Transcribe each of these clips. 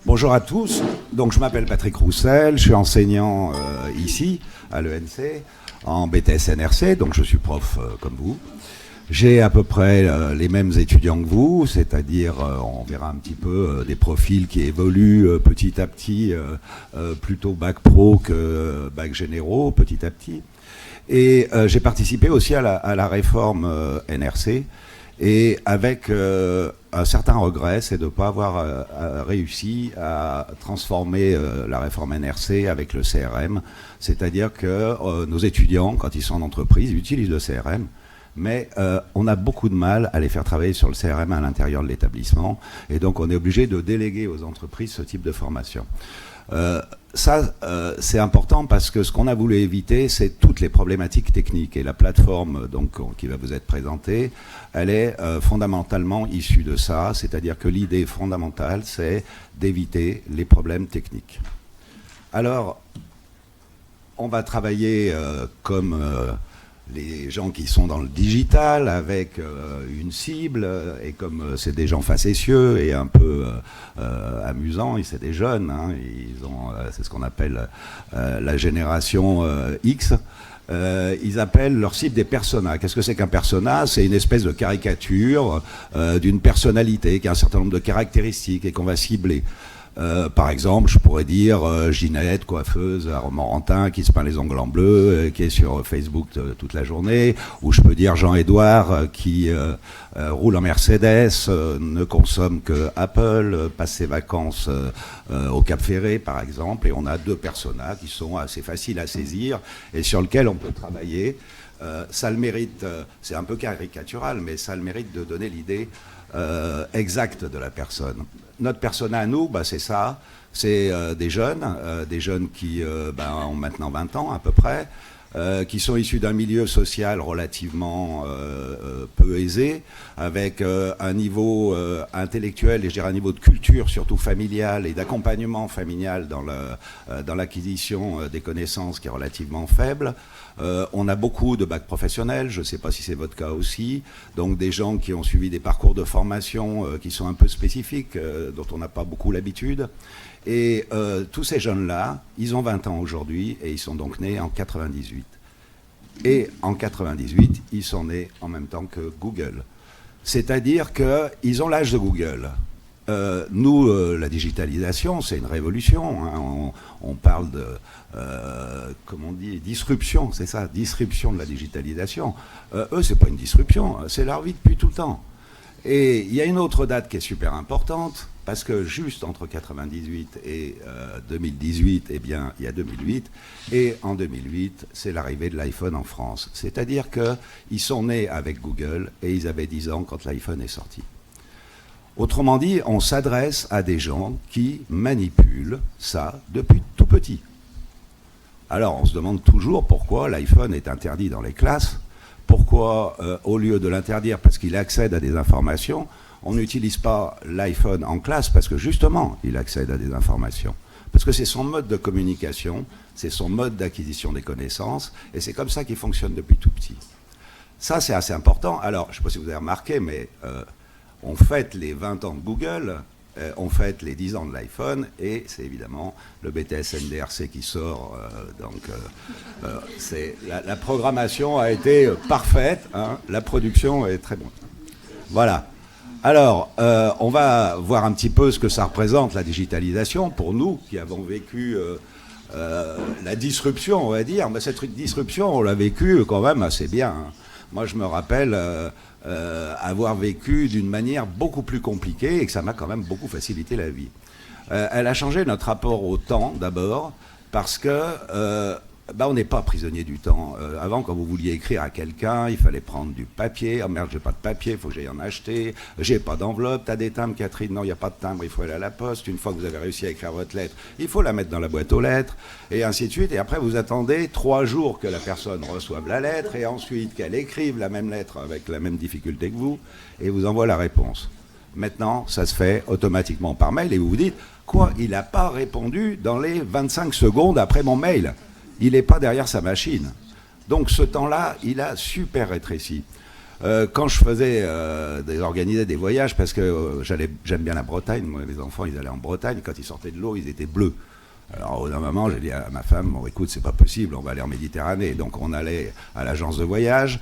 Bonjour à tous. Donc, je m'appelle Patrick Roussel, je suis enseignant ici à l'ENC en BTS NRC, donc je suis prof comme vous. J'ai à peu près les mêmes étudiants que vous, c'est-à-dire on verra un petit peu des profils qui évoluent petit à petit, plutôt bac pro que bac généraux petit à petit. Et j'ai participé aussi à la réforme NRC. Et avec un certain regret, c'est de ne pas avoir réussi à transformer la réforme NRC avec le CRM. C'est-à-dire que nos étudiants, quand ils sont en entreprise, ils utilisent le CRM, mais on a beaucoup de mal à les faire travailler sur le CRM à l'intérieur de l'établissement. Et donc on est obligé de déléguer aux entreprises ce type de formation. C'est important parce que ce qu'on a voulu éviter, c'est toutes les problématiques techniques. Et la plateforme qui va vous être présentée, elle est fondamentalement issue de ça. C'est-à-dire que l'idée fondamentale, c'est d'éviter les problèmes techniques. Alors, on va travailler comme les gens qui sont dans le digital, avec une cible, et comme c'est des gens facétieux et un peu amusants, et c'est des jeunes, hein, c'est ce qu'on appelle la génération X, ils appellent leur cible des personas. Qu'est-ce que c'est qu'un persona? C'est une espèce de caricature d'une personnalité qui a un certain nombre de caractéristiques et qu'on va cibler. Par exemple, je pourrais dire Ginette, coiffeuse à Romorantin, qui se peint les ongles en bleu, qui est sur Facebook toute la journée. Ou je peux dire Jean-Édouard, qui roule en Mercedes, ne consomme que Apple, passe ses vacances au Cap Ferré, par exemple. Et on a deux personas qui sont assez faciles à saisir et sur lesquels on peut travailler. Ça le mérite, c'est un peu caricatural, mais ça a le mérite de donner l'idée exacte de la personne. Notre persona à nous, c'est ça, c'est des jeunes qui ont maintenant 20 ans à peu près, qui sont issus d'un milieu social relativement peu aisé, avec un niveau intellectuel et je dirais un niveau de culture surtout familiale et d'accompagnement familial dans l'acquisition des connaissances qui est relativement faible. On a beaucoup de bacs professionnels, je ne sais pas si c'est votre cas aussi, donc des gens qui ont suivi des parcours de formation qui sont un peu spécifiques, dont on n'a pas beaucoup l'habitude. Et tous ces jeunes-là, ils ont 20 ans aujourd'hui et ils sont donc nés en 98. Et en 98, ils sont nés en même temps que Google. C'est-à-dire qu'ils ont l'âge de Google. Nous, la digitalisation, c'est une révolution. Hein. On parle de, comment on dit, disruption, c'est ça, disruption de la digitalisation. Eux, c'est pas une disruption, c'est leur vie depuis tout le temps. Et il y a une autre date qui est super importante, parce que juste entre 98 et 2018, eh bien, il y a 2008. Et en 2008, c'est l'arrivée de l'iPhone en France. C'est-à-dire qu'ils sont nés avec Google et ils avaient 10 ans quand l'iPhone est sorti. Autrement dit, on s'adresse à des gens qui manipulent ça depuis tout petit. Alors, on se demande toujours pourquoi l'iPhone est interdit dans les classes. Pourquoi, au lieu de l'interdire parce qu'il accède à des informations, on n'utilise pas l'iPhone en classe parce que justement, il accède à des informations. Parce que c'est son mode de communication, c'est son mode d'acquisition des connaissances, et c'est comme ça qu'il fonctionne depuis tout petit. Ça, c'est assez important. Alors, je ne sais pas si vous avez remarqué, mais on fête les 20 ans de Google, on fête les 10 ans de l'iPhone, et c'est évidemment le BTS NDRC qui sort. La programmation a été parfaite, hein, la production est très bonne. Voilà. Alors, on va voir un petit peu ce que ça représente, la digitalisation, pour nous qui avons vécu la disruption, on va dire. Mais cette disruption, on l'a vécue quand même assez bien. Hein. Moi, je me rappelle avoir vécu d'une manière beaucoup plus compliquée et que ça m'a quand même beaucoup facilité la vie. Elle a changé notre rapport au temps, d'abord, parce que on n'est pas prisonnier du temps. Avant, quand vous vouliez écrire à quelqu'un, il fallait prendre du papier. Oh merde, j'ai pas de papier, il faut que j'aille en acheter. J'ai pas d'enveloppe, t'as des timbres, Catherine? Non, il n'y a pas de timbre, il faut aller à la poste. Une fois que vous avez réussi à écrire votre lettre, il faut la mettre dans la boîte aux lettres, et ainsi de suite. Et après, vous attendez 3 jours que la personne reçoive la lettre, et ensuite qu'elle écrive la même lettre avec la même difficulté que vous, et vous envoie la réponse. Maintenant, ça se fait automatiquement par mail, et vous vous dites, quoi, il n'a pas répondu dans les 25 secondes après mon mail. Il n'est pas derrière sa machine. Donc ce temps-là, il a super rétréci. Quand je faisais organisais des voyages, parce que j'aime bien la Bretagne, moi, les enfants ils allaient en Bretagne, quand ils sortaient de l'eau ils étaient bleus. Alors au d'un moment j'ai dit à ma femme, bon écoute c'est pas possible, on va aller en Méditerranée. Donc on allait à l'agence de voyage,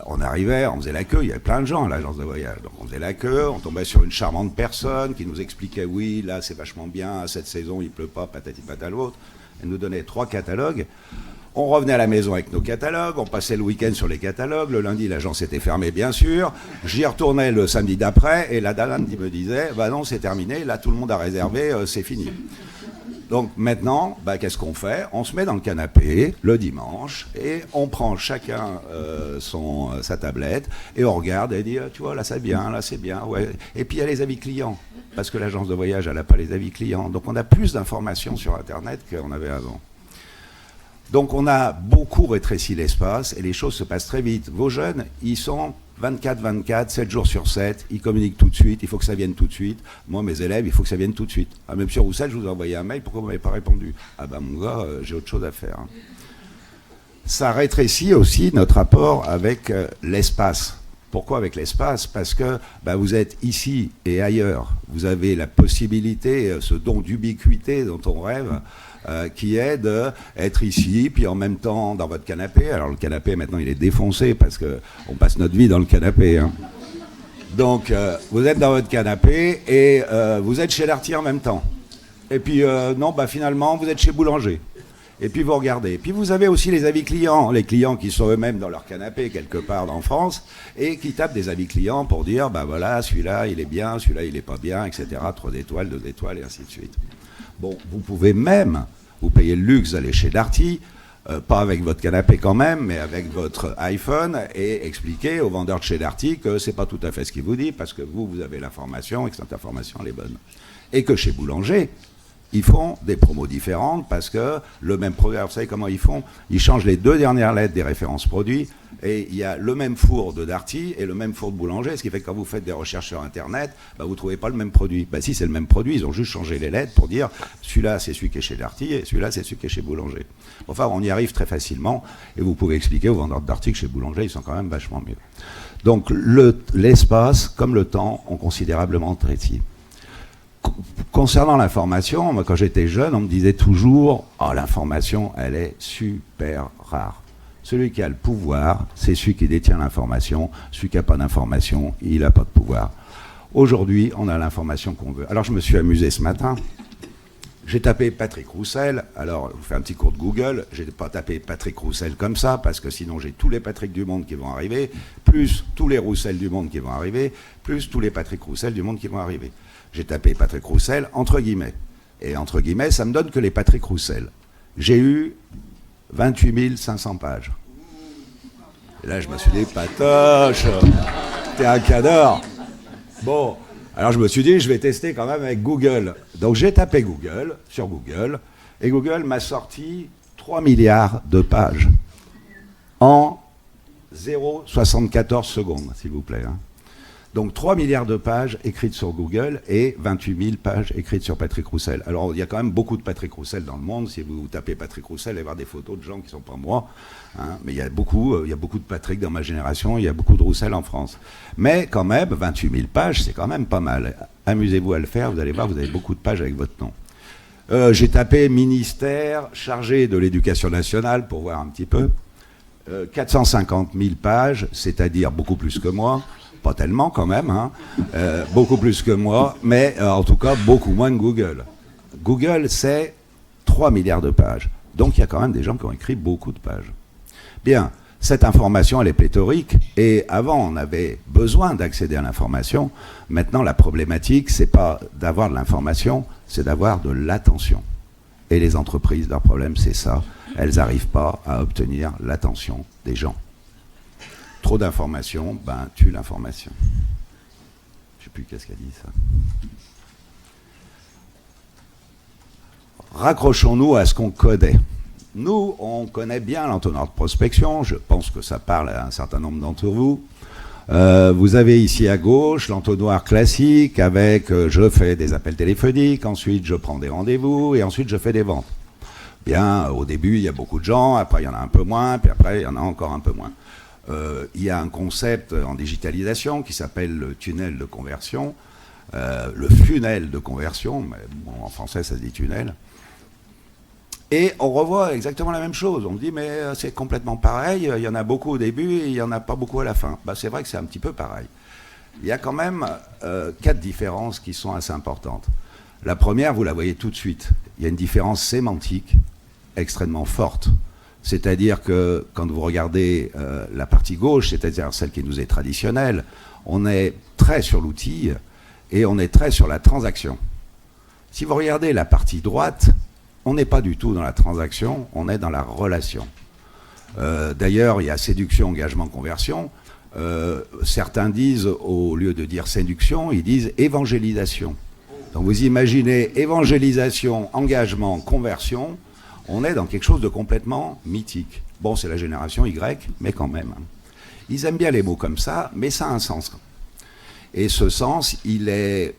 on arrivait, on faisait la queue, il y avait plein de gens à l'agence de voyage. Donc on faisait la queue, on tombait sur une charmante personne qui nous expliquait oui là c'est vachement bien, cette saison il pleut pas, patati pataloute. Elle nous donnait 3 catalogues. On revenait à la maison avec nos catalogues, on passait le week-end sur les catalogues, le lundi l'agence était fermée bien sûr, j'y retournais le samedi d'après et la dame me disait bah non c'est terminé, là tout le monde a réservé, c'est fini. Donc maintenant, qu'est-ce qu'on fait? On se met dans le canapé le dimanche et on prend chacun sa tablette et on regarde et dit tu vois là c'est bien, ouais. Et puis il y a les avis clients parce que l'agence de voyage elle n'a pas les avis clients, donc on a plus d'informations sur internet qu'on avait avant. Donc on a beaucoup rétréci l'espace et les choses se passent très vite. Vos jeunes, ils sont 24/24, 7 jours sur 7, ils communiquent tout de suite, il faut que ça vienne tout de suite. Moi, mes élèves, il faut que ça vienne tout de suite. Ah, mais monsieur Roussel, je vous ai envoyé un mail, pourquoi vous ne m'avez pas répondu? Ah ben mon gars, j'ai autre chose à faire. Ça rétrécit aussi notre rapport avec l'espace. Pourquoi avec l'espace? Parce que vous êtes ici et ailleurs. Vous avez la possibilité, ce don d'ubiquité dont on rêve, qui est d'être ici, puis en même temps dans votre canapé. Alors le canapé maintenant il est défoncé parce qu'on passe notre vie dans le canapé. Hein. Donc vous êtes dans votre canapé et vous êtes chez Darty en même temps. Et puis finalement vous êtes chez Boulanger. Et puis vous regardez. Et puis vous avez aussi les avis clients, les clients qui sont eux-mêmes dans leur canapé quelque part en France et qui tapent des avis clients pour dire voilà celui-là il est bien, celui-là il est pas bien, etc. 3 étoiles, 2 étoiles et ainsi de suite. Bon, vous pouvez même vous payer le luxe d'aller chez Darty, pas avec votre canapé quand même, mais avec votre iPhone et expliquer au vendeur de chez Darty que c'est pas tout à fait ce qu'il vous dit parce que vous avez l'information et que cette information elle est bonne. Et que chez Boulanger, ils font des promos différentes parce que le même produit, vous savez comment ils font? Ils changent les 2 dernières lettres des références produits et il y a le même four de Darty et le même four de Boulanger, ce qui fait que quand vous faites des recherches sur Internet, vous ne trouvez pas le même produit. Si, c'est le même produit, ils ont juste changé les lettres pour dire celui-là c'est celui qui est chez Darty et celui-là c'est celui qui est chez Boulanger. Enfin, on y arrive très facilement et vous pouvez expliquer aux vendeurs de Darty que chez Boulanger, ils sont quand même vachement mieux. Donc l'espace comme le temps ont considérablement rétréci. Concernant l'information, moi quand j'étais jeune, on me disait toujours « l'information, elle est super rare. Celui qui a le pouvoir, c'est celui qui détient l'information. Celui qui n'a pas d'information, il n'a pas de pouvoir. » Aujourd'hui, on a l'information qu'on veut. Alors je me suis amusé ce matin. J'ai tapé Patrick Roussel. Alors, je vous fais un petit cours de Google. Je n'ai pas tapé Patrick Roussel comme ça, parce que sinon j'ai tous les Patrick du monde qui vont arriver, plus tous les Roussel du monde qui vont arriver, plus tous les Patrick Roussel du monde qui vont arriver. J'ai tapé Patrick Roussel entre guillemets. Et entre guillemets, ça me donne que les Patrick Roussel. J'ai eu 28 500 pages. Et là, je me suis dit, patoche, t'es un cador. Bon, alors je me suis dit, je vais tester quand même avec Google. Donc j'ai tapé Google, sur Google, et Google m'a sorti 3 milliards de pages en 0,74 secondes, s'il vous plaît. Hein. Donc 3 milliards de pages écrites sur Google et 28 000 pages écrites sur Patrick Roussel. Alors il y a quand même beaucoup de Patrick Roussel dans le monde. Si vous tapez Patrick Roussel, allez voir des photos de gens qui ne sont pas moi. Hein. Mais il y a beaucoup de Patrick dans ma génération, il y a beaucoup de Roussel en France. Mais quand même, 28 000 pages, c'est quand même pas mal. Amusez-vous à le faire, vous allez voir, vous avez beaucoup de pages avec votre nom. J'ai tapé ministère chargé de l'éducation nationale pour voir un petit peu. 450 000 pages, c'est-à-dire beaucoup plus que moi. Pas tellement quand même, hein. Beaucoup plus que moi, mais en tout cas beaucoup moins que Google. Google, c'est 3 milliards de pages. Donc il y a quand même des gens qui ont écrit beaucoup de pages. Bien, cette information, elle est pléthorique, et avant on avait besoin d'accéder à l'information. Maintenant la problématique, c'est pas d'avoir de l'information, c'est d'avoir de l'attention. Et les entreprises, leur problème c'est ça, elles n'arrivent pas à obtenir l'attention des gens. Trop d'informations, tue l'information. Je ne sais plus qu'est-ce qu'elle dit, ça. Raccrochons-nous à ce qu'on connaît. Nous, on connaît bien l'entonnoir de prospection. Je pense que ça parle à un certain nombre d'entre vous. Vous avez ici à gauche l'entonnoir classique avec je fais des appels téléphoniques, ensuite je prends des rendez-vous et ensuite je fais des ventes. Bien, au début, il y a beaucoup de gens, après il y en a un peu moins, puis après il y en a encore un peu moins. Il y a un concept en digitalisation qui s'appelle le tunnel de conversion, le funnel de conversion, mais bon, en français ça se dit tunnel. Et on revoit exactement la même chose. On me dit, mais c'est complètement pareil, il y en a beaucoup au début et il n'y en a pas beaucoup à la fin. Bah, c'est vrai que c'est un petit peu pareil. Il y a quand même 4 différences qui sont assez importantes. La première, vous la voyez tout de suite. Il y a une différence sémantique extrêmement forte. C'est-à-dire que quand vous regardez la partie gauche, c'est-à-dire celle qui nous est traditionnelle, on est très sur l'outil et on est très sur la transaction. Si vous regardez la partie droite, on n'est pas du tout dans la transaction, on est dans la relation. D'ailleurs, il y a séduction, engagement, conversion. Certains disent, au lieu de dire séduction, ils disent évangélisation. Donc vous imaginez évangélisation, engagement, conversion, on est dans quelque chose de complètement mythique. Bon, c'est la génération Y, mais quand même. Ils aiment bien les mots comme ça, mais ça a un sens. Et ce sens, il est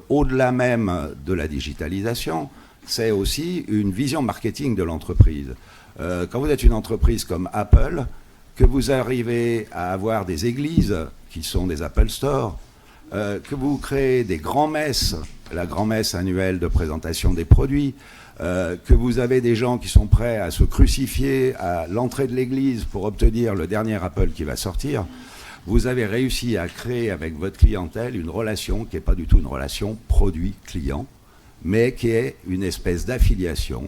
au-delà même de la digitalisation. C'est aussi une vision marketing de l'entreprise. Quand vous êtes une entreprise comme Apple, que vous arrivez à avoir des églises qui sont des Apple Store, que vous créez des grands-messes, la grand-messe annuelle de présentation des produits, que vous avez des gens qui sont prêts à se crucifier à l'entrée de l'église pour obtenir le dernier Apple qui va sortir, vous avez réussi à créer avec votre clientèle une relation qui n'est pas du tout une relation produit-client, mais qui est une espèce d'affiliation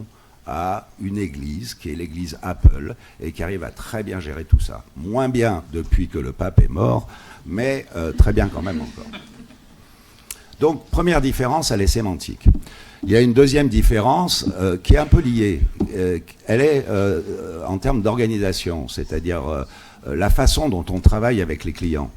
à une église, qui est l'église Apple, et qui arrive à très bien gérer tout ça. Moins bien depuis que le pape est mort, mais très bien quand même encore. Donc, première différence, elle est sémantique. Il y a une deuxième différence qui est un peu liée. Elle est en termes d'organisation, c'est-à-dire la façon dont on travaille avec les clients.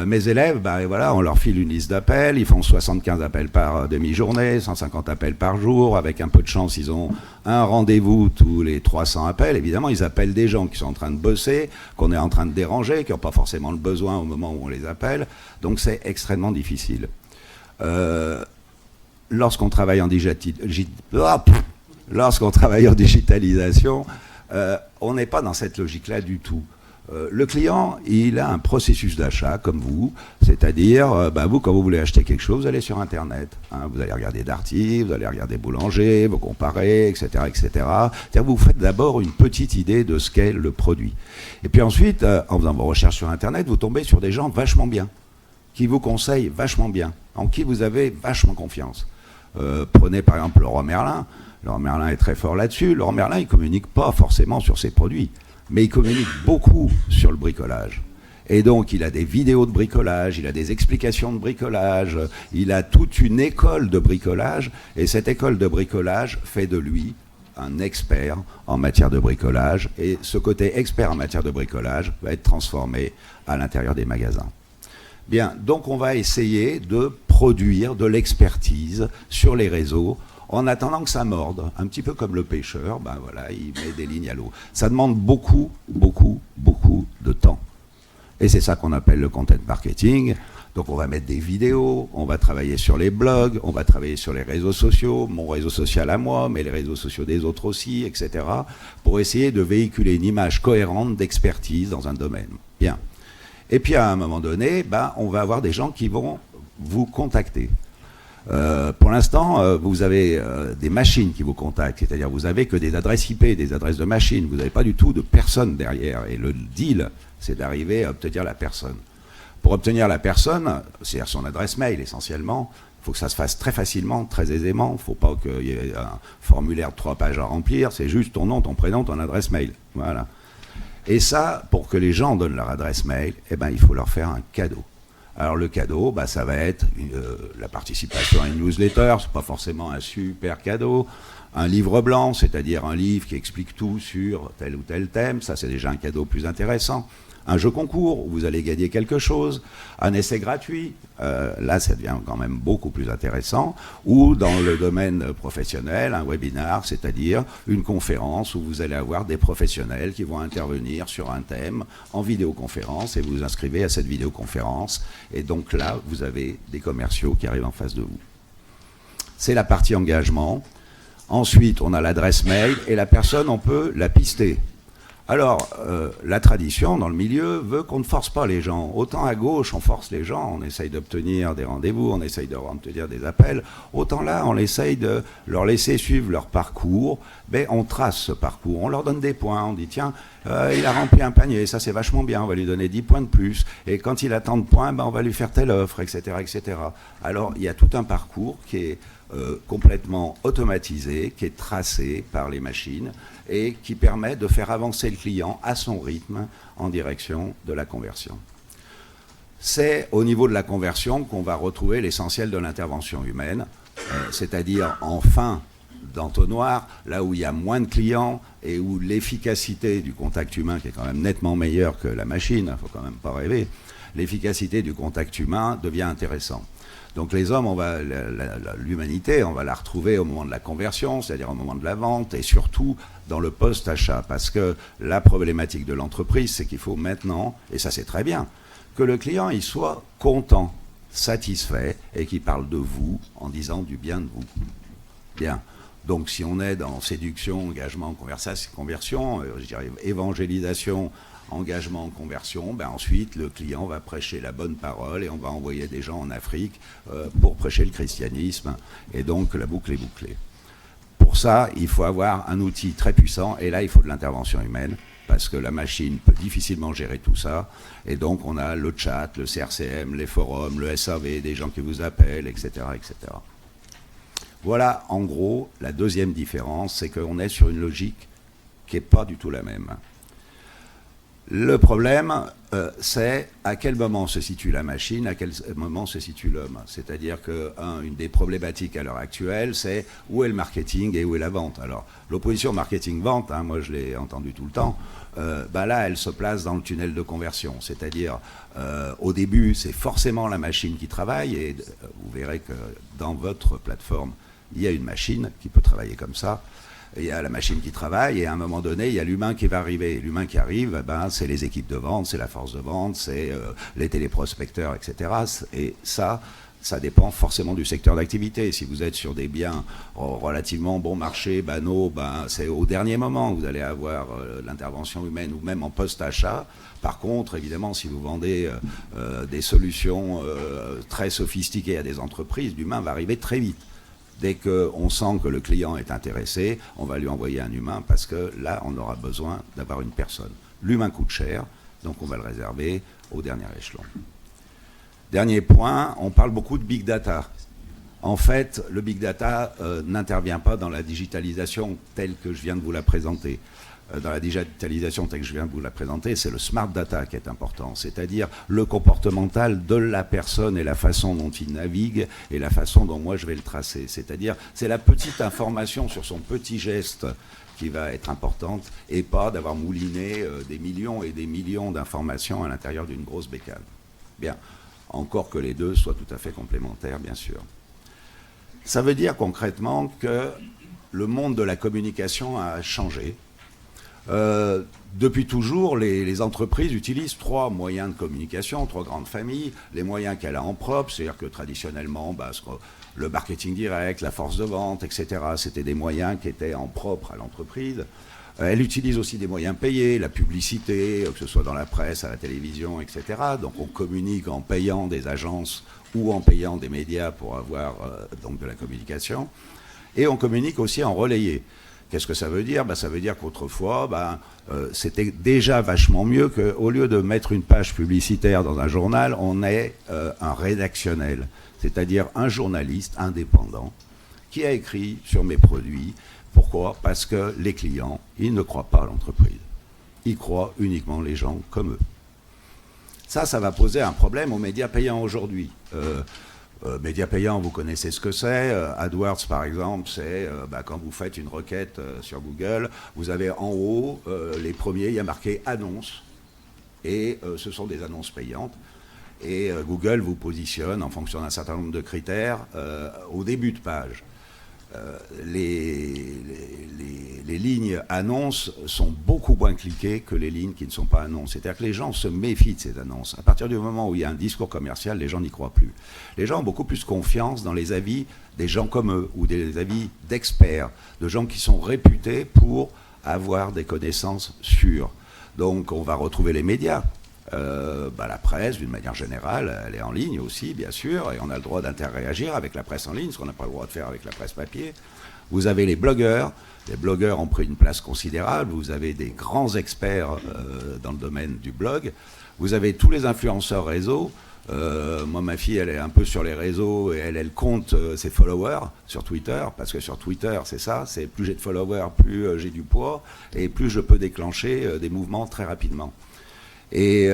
Mes élèves, voilà, on leur file une liste d'appels, ils font 75 appels par demi-journée, 150 appels par jour, avec un peu de chance, ils ont un rendez-vous tous les 300 appels. Évidemment, ils appellent des gens qui sont en train de bosser, qu'on est en train de déranger, qui n'ont pas forcément le besoin au moment où on les appelle, donc c'est extrêmement difficile. Lorsqu'on travaille en digitalisation, on n'est pas dans cette logique-là du tout. Le client, il a un processus d'achat comme vous, c'est-à-dire, vous, quand vous voulez acheter quelque chose, vous allez sur Internet. Vous allez regarder Darty, vous allez regarder Boulanger, vous comparez, etc., etc. C'est-à-dire, vous faites d'abord une petite idée de ce qu'est le produit. Et puis ensuite, en faisant vos recherches sur Internet, vous tombez sur des gens vachement bien, qui vous conseillent vachement bien, en qui vous avez vachement confiance. Prenez par exemple Leroy Merlin. Leroy Merlin est très fort là-dessus. Leroy Merlin, il ne communique pas forcément sur ses produits, mais il communique beaucoup sur le bricolage. Et donc, il a des vidéos de bricolage, il a des explications de bricolage, il a toute une école de bricolage, et cette école de bricolage fait de lui un expert en matière de bricolage, et ce côté expert en matière de bricolage va être transformé à l'intérieur des magasins. Bien, donc on va essayer de produire de l'expertise sur les réseaux, en attendant que ça morde, un petit peu comme le pêcheur, voilà, il met des lignes à l'eau. Ça demande beaucoup, beaucoup, beaucoup de temps. Et c'est ça qu'on appelle le content marketing. Donc on va mettre des vidéos, on va travailler sur les blogs, on va travailler sur les réseaux sociaux, mon réseau social à moi, mais les réseaux sociaux des autres aussi, etc., pour essayer de véhiculer une image cohérente d'expertise dans un domaine. Bien. Et puis à un moment donné, on va avoir des gens qui vont vous contacter. Pour l'instant, vous avez des machines qui vous contactent, c'est-à-dire vous n'avez que des adresses IP, des adresses de machines, vous n'avez pas du tout de personne derrière. Et le deal, c'est d'arriver à obtenir la personne. Pour obtenir la personne, c'est-à-dire son adresse mail essentiellement, il faut que ça se fasse très facilement, très aisément. Il ne faut pas qu'il y ait un formulaire de 3 pages à remplir, c'est juste ton nom, ton prénom, ton adresse mail. Voilà. Et ça, pour que les gens donnent leur adresse mail, il faut leur faire un cadeau. Alors le cadeau, ça va être la participation à une newsletter, c'est pas forcément un super cadeau, un livre blanc, c'est-à-dire un livre qui explique tout sur tel ou tel thème, ça c'est déjà un cadeau plus intéressant. Un jeu concours où vous allez gagner quelque chose, un essai gratuit, là ça devient quand même beaucoup plus intéressant, ou dans le domaine professionnel, un webinar, c'est-à-dire une conférence où vous allez avoir des professionnels qui vont intervenir sur un thème en vidéoconférence et vous vous inscrivez à cette vidéoconférence et donc là vous avez des commerciaux qui arrivent en face de vous. C'est la partie engagement. Ensuite on a l'adresse mail et la personne on peut la pister. Alors, la tradition dans le milieu veut qu'on ne force pas les gens. Autant à gauche, on force les gens, on essaye d'obtenir des rendez-vous, on essaye de obtenir des appels. Autant là, on essaye de leur laisser suivre leur parcours. Mais on trace ce parcours, on leur donne des points. On dit, tiens, il a rempli un panier, ça c'est vachement bien, on va lui donner 10 points de plus. Et quand il a tant de points, ben, on va lui faire telle offre, etc., etc. Alors, il y a tout un parcours qui est complètement automatisé, qui est tracé par les machines et qui permet de faire avancer le client à son rythme en direction de la conversion. C'est au niveau de la conversion qu'on va retrouver l'essentiel de l'intervention humaine, c'est-à-dire en fin d'entonnoir, là où il y a moins de clients et où l'efficacité du contact humain, qui est quand même nettement meilleure que la machine, il ne faut quand même pas rêver, l'efficacité du contact humain devient intéressante. Donc les hommes, l'humanité, on va la retrouver au moment de la conversion, c'est-à-dire au moment de la vente, et surtout dans le post-achat. Parce que la problématique de l'entreprise, c'est qu'il faut maintenant, et ça c'est très bien, que le client il soit content, satisfait, et qu'il parle de vous en disant du bien de vous. Bien. Donc si on est dans séduction, engagement, conversion, je dirais évangélisation, engagement, conversion, ben ensuite le client va prêcher la bonne parole et on va envoyer des gens en Afrique pour prêcher le christianisme et donc la boucle est bouclée. Pour ça, il faut avoir un outil très puissant et là il faut de l'intervention humaine parce que la machine peut difficilement gérer tout ça et donc on a le chat, le CRCM, les forums, le SAV, des gens qui vous appellent, etc., etc. Voilà en gros la deuxième différence, c'est qu'on est sur une logique qui n'est pas du tout la même. Le problème, c'est à quel moment se situe la machine, à quel moment se situe l'homme. C'est-à-dire qu'une des problématiques à l'heure actuelle, c'est où est le marketing et où est la vente. Alors, l'opposition marketing-vente, hein, moi je l'ai entendu tout le temps, là, elle se place dans le tunnel de conversion. C'est-à-dire, au début, c'est forcément la machine qui travaille, et vous verrez que dans votre plateforme, il y a une machine qui peut travailler comme ça. Il y a la machine qui travaille et à un moment donné, il y a l'humain qui va arriver. L'humain qui arrive, c'est les équipes de vente, c'est la force de vente, c'est les téléprospecteurs, etc. Et ça dépend forcément du secteur d'activité. Si vous êtes sur des biens relativement bon marché, banaux, c'est au dernier moment que vous allez avoir l'intervention humaine ou même en post-achat. Par contre, évidemment, si vous vendez des solutions très sophistiquées à des entreprises, l'humain va arriver très vite. Dès qu'on sent que le client est intéressé, on va lui envoyer un humain parce que là, on aura besoin d'avoir une personne. L'humain coûte cher, donc on va le réserver au dernier échelon. Dernier point, on parle beaucoup de big data. En fait, le big data n'intervient pas dans la digitalisation telle que je viens de vous la présenter. Dans la digitalisation telle que je viens de vous la présenter, c'est le smart data qui est important, c'est-à-dire le comportemental de la personne et la façon dont il navigue et la façon dont moi je vais le tracer. C'est-à-dire, c'est la petite information sur son petit geste qui va être importante et pas d'avoir mouliné des millions et des millions d'informations à l'intérieur d'une grosse bécane. Bien, encore que les deux soient tout à fait complémentaires, bien sûr. Ça veut dire concrètement que le monde de la communication a changé. Depuis toujours, les entreprises utilisent trois moyens de communication, trois grandes familles. Les moyens qu'elle a en propre, c'est-à-dire que traditionnellement, le marketing direct, la force de vente, etc., c'était des moyens qui étaient en propre à l'entreprise. Elle utilise aussi des moyens payés, la publicité, que ce soit dans la presse, à la télévision, etc. Donc on communique en payant des agences ou en payant des médias pour avoir donc de la communication. Et on communique aussi en relayé. Qu'est-ce que ça veut dire ? Ça veut dire qu'autrefois, c'était déjà vachement mieux qu'au lieu de mettre une page publicitaire dans un journal, on ait un rédactionnel, c'est-à-dire un journaliste indépendant qui a écrit sur mes produits. Pourquoi ? Parce que les clients, ils ne croient pas à l'entreprise. Ils croient uniquement les gens comme eux. Ça va poser un problème aux médias payants aujourd'hui. Médias payants, vous connaissez ce que c'est. AdWords, par exemple, c'est quand vous faites une requête sur Google, vous avez en haut, les premiers, il y a marqué « annonces ». Et ce sont des annonces payantes. Et Google vous positionne en fonction d'un certain nombre de critères au début de page. Les lignes annonces sont beaucoup moins cliquées que les lignes qui ne sont pas annonces. C'est-à-dire que les gens se méfient de ces annonces. À partir du moment où il y a un discours commercial, les gens n'y croient plus. Les gens ont beaucoup plus confiance dans les avis des gens comme eux ou des avis d'experts, de gens qui sont réputés pour avoir des connaissances sûres. Donc on va retrouver les médias. La presse, d'une manière générale, elle est en ligne aussi, bien sûr, et on a le droit d'interréagir avec la presse en ligne, ce qu'on n'a pas le droit de faire avec la presse papier. Vous avez les blogueurs ont pris une place considérable, vous avez des grands experts dans le domaine du blog, vous avez tous les influenceurs réseau. Moi, ma fille, elle est un peu sur les réseaux et elle compte ses followers sur Twitter, parce que sur Twitter, c'est ça, c'est plus j'ai de followers, plus j'ai du poids, et plus je peux déclencher des mouvements très rapidement. Et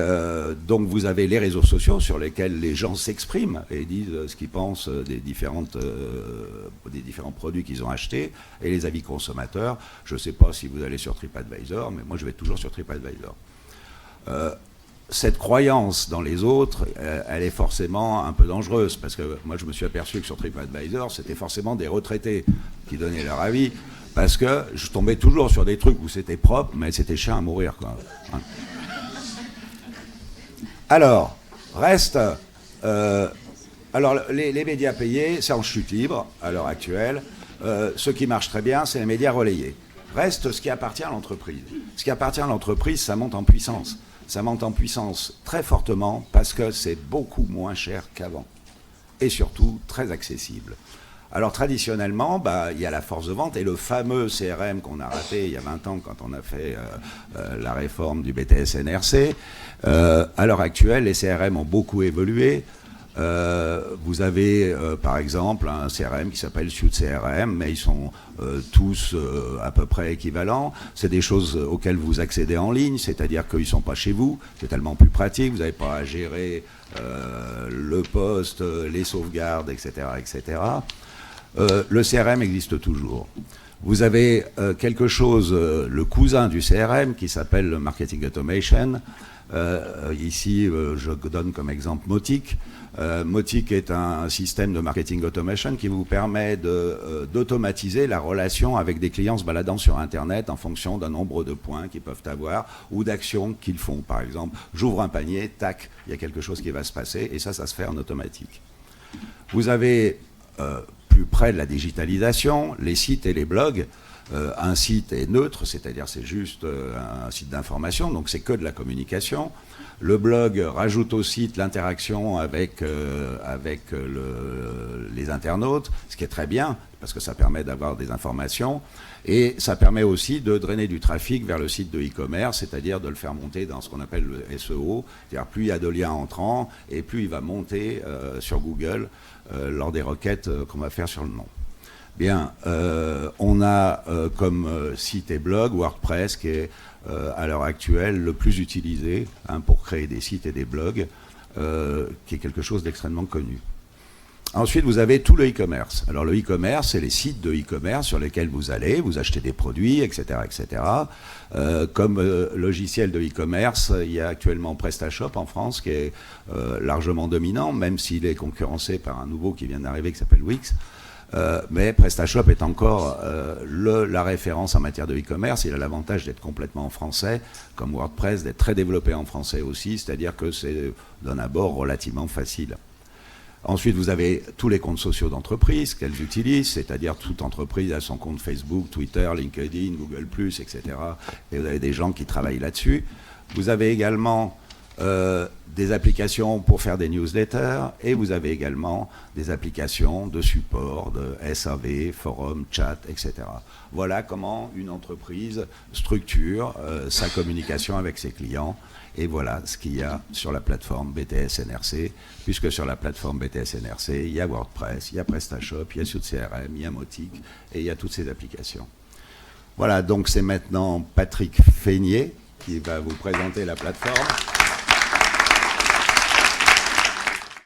donc vous avez les réseaux sociaux sur lesquels les gens s'expriment et disent ce qu'ils pensent des différents produits qu'ils ont achetés, et les avis consommateurs. Je ne sais pas si vous allez sur TripAdvisor, mais moi je vais toujours sur TripAdvisor. Cette croyance dans les autres, elle est forcément un peu dangereuse, parce que moi je me suis aperçu que sur TripAdvisor, c'était forcément des retraités qui donnaient leur avis, parce que je tombais toujours sur des trucs où c'était propre, mais c'était chiant à mourir, quoi. Alors, les médias payés, c'est en chute libre à l'heure actuelle. Ce qui marche très bien, c'est les médias relayés. Reste ce qui appartient à l'entreprise. Ce qui appartient à l'entreprise, ça monte en puissance. Ça monte en puissance très fortement parce que c'est beaucoup moins cher qu'avant. Et surtout, très accessible. Alors traditionnellement, il y a la force de vente et le fameux CRM qu'on a raté il y a 20 ans quand on a fait la réforme du BTS-NRC. À l'heure actuelle, les CRM ont beaucoup évolué. Vous avez par exemple un CRM qui s'appelle Suite CRM, mais ils sont tous à peu près équivalents. C'est des choses auxquelles vous accédez en ligne, c'est-à-dire qu'ils ne sont pas chez vous. C'est tellement plus pratique, vous n'avez pas à gérer le poste, les sauvegardes, etc. etc. Le CRM existe toujours. Vous avez quelque chose, le cousin du CRM, qui s'appelle le Marketing Automation. Ici, je donne comme exemple Mautic. Mautic est un système de marketing automation qui vous permet d'automatiser la relation avec des clients se baladant sur Internet en fonction d'un nombre de points qu'ils peuvent avoir ou d'actions qu'ils font. Par exemple, j'ouvre un panier, tac, il y a quelque chose qui va se passer, et ça se fait en automatique. Vous avez plus près de la digitalisation, les sites et les blogs. Un site est neutre, c'est-à-dire c'est juste un site d'information, donc c'est que de la communication. Le blog rajoute au site l'interaction avec les internautes, ce qui est très bien, parce que ça permet d'avoir des informations, et ça permet aussi de drainer du trafic vers le site de e-commerce, c'est-à-dire de le faire monter dans ce qu'on appelle le SEO, c'est-à-dire plus il y a de liens entrants, et plus il va monter sur Google lors des requêtes qu'on va faire sur le nom. Bien, on a comme site et blog WordPress qui est à l'heure actuelle le plus utilisé pour créer des sites et des blogs, qui est quelque chose d'extrêmement connu. Ensuite, vous avez tout le e-commerce. Alors le e-commerce, c'est les sites de e-commerce sur lesquels vous allez, vous achetez des produits, etc. etc. Comme logiciel de e-commerce, il y a actuellement PrestaShop en France qui est largement dominant, même s'il est concurrencé par un nouveau qui vient d'arriver qui s'appelle Wix. Mais PrestaShop est encore la référence en matière de e-commerce. Il a l'avantage d'être complètement en français, comme WordPress, d'être très développé en français aussi, c'est-à-dire que c'est d'un abord relativement facile. Ensuite, vous avez tous les comptes sociaux d'entreprise qu'elles utilisent, c'est-à-dire toute entreprise a son compte Facebook, Twitter, LinkedIn, Google+, etc. Et vous avez des gens qui travaillent là-dessus. Vous avez également des applications pour faire des newsletters, et vous avez également des applications de support, de SAV, forum, chat, etc. Voilà comment une entreprise structure sa communication avec ses clients, et voilà ce qu'il y a sur la plateforme BTS-NRC, puisque sur la plateforme BTS-NRC, il y a WordPress, il y a PrestaShop, il y a SuiteCRM, il y a Mautic, et il y a toutes ces applications. Voilà, donc c'est maintenant Patrick Feignet qui va vous présenter la plateforme.